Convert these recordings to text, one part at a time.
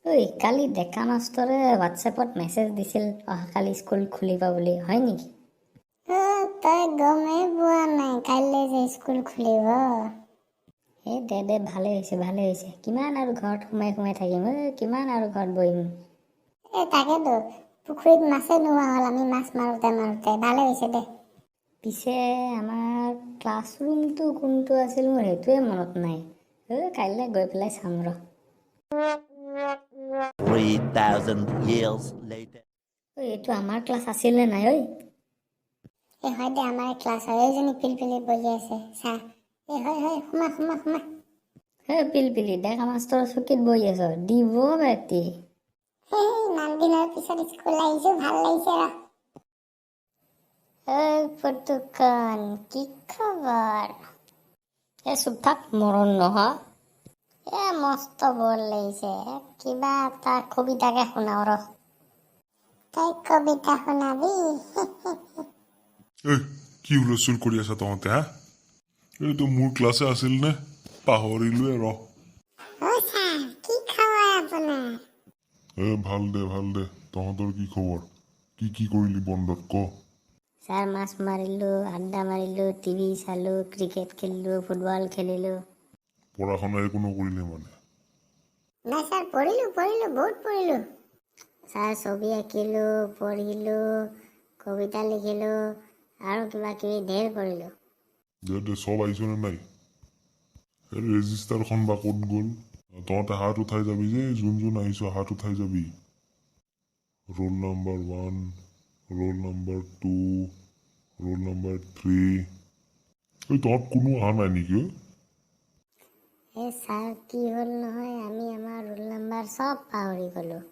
ঐ কালি ডেকা মাষ্টৰে হোৱাটছএপত মেছেজ দিছিল অহাকালি স্কুল খুলিব বুলি, হয় নেকি? তই গমেই পোৱা নাই কাইলৈ যে স্কুল খুলিব। এই দে ভালে হৈছে। কিমান আৰু ঘৰত সোমাই থাকিম, কিমান আৰু ঘৰত বহিম। তাকেতো পুখুৰীত মাছে নোহোৱা হ'ল, আমি মাছ মাৰোঁতে ভালে হৈছে দে। পিছে আমাৰ ক্লাছৰুমটো কোনটো আছিল মোৰ সেইটোৱে মনত নাই। কাইলৈ গৈ পেলাই চাম ৰ। 3,000 years later. এইটো আমাৰ ক্লাছ আছিল নে নাই? হয় দে, আমাৰ ক্লাছ হয়। এইজনী পিলপিলি বহি আছে চা। হয় সোমা। পিলপিলি ডেকা মাষ্টৰৰ চকীত বহি আছ, দিব বেটি। ইমান দিনৰ পিছত স্কুল আহিছো, ভাল লাগিছে ৰ। পুতুকণ কি খবৰ? চুপ থাক মৰণ নহয়। মস্ত বৰ লাগিছে, কিবা এটা কবিতাকে শুনাও ৰ। তই কবিতা শুনাবি? কি হুলস্থুল কৰি আছা তহঁতে হা? এইটো মোৰ ক্লাছে আছিল নে? পাহৰিলোৱে ৰ। ছাৰ কি খবৰ আপোনাৰ? ভাল দে তহঁতৰ কি খবৰ? কি কৰিলি বন্ধত ক? ছাৰ মাছ মাৰিলোঁ, আড্ডা মাৰিলোঁ, টিভি চালোঁ, ক্ৰিকেট খেলিলোঁ, ফুটবল খেলিলোঁ। পঢ়া শুনা একো নকৰিলে মানে? নাই ছাৰ, পঢ়িলোঁ বহুত পঢ়িলোঁ। ছাৰ ছবি আঁকিলোঁ, পঢ়িলোঁ, কবিতা লিখিলোঁ আৰু কিবা কিবি ঢেৰ কৰিলোঁ। দে চব আহিছনে নাই? ৰেজিষ্টাৰখন বা ক'ত গ'ল? তহঁতে হাত উঠাই যাবি যে, যোন আহিছ হাত উঠাই যাবি। Roll number 1, roll number 2, roll number 3। তহঁত কোনো অহা নাই নেকি? ছাৰ কি হ'ল নহয়, আমি আমাৰ ৰোল নম্বৰ চব পাহৰি গ'লোঁ।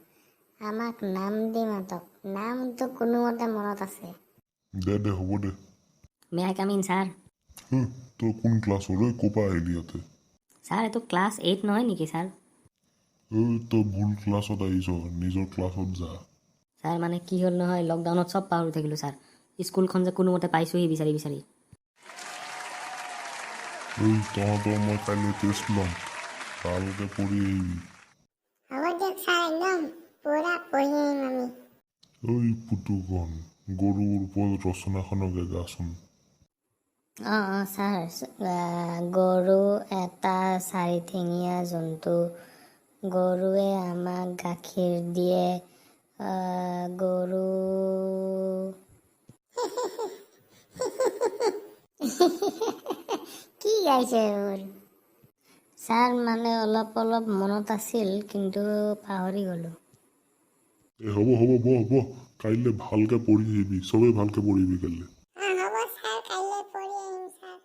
আমাক নাম দি মাতক, নামটো কোনোমতে মনত আছে। দে হ'ব দে। May I come in sir? তই কোন ক্লাছৰ? ক'ৰ পৰা আহিলি ইয়াতে? ছাৰ এইটো ক্লাছ 8 নহয় নেকি ছাৰ? তই ভুল ক্লাছত আহিছ, নিজৰ ক্লাছত যা। ছাৰ মানে কি হ'ল নহয়, লকডাউনত চব পাহৰি থাকিলোঁ ছাৰ। স্কুলখন যে কোনোমতে পাইছোঁহি বিচাৰি। তহঁতৰ মই কাইলৈ টেষ্ট ল'ম, ভালকৈ পঢ়ি আহিবি। হ'ব দিয়ক ছাৰ, একদম পুৰা পঢ়ি আহিম আমি। পুতুকণ, গৰুৰ ওপৰত ৰচনাখনকে গাচোন। ছাৰ, গৰু এটা চাৰিঠেঙীয়া জন্তু। গৰুৱে আমাক গাখীৰ দিয়ে। গৰু কি গাইছে এইবোৰ? ছাৰ মানে অলপ মনত আছিল, কিন্তু পাহৰি গ'লোঁ। হ'ব বহ, কাইলৈ ভালকৈ পঢ়ি আহিবি, চবেই ভালকৈ পঢ়িবি কাইলৈ। হ'ব ছাৰ, কাইলৈ পঢ়ি আহিম ছাৰ।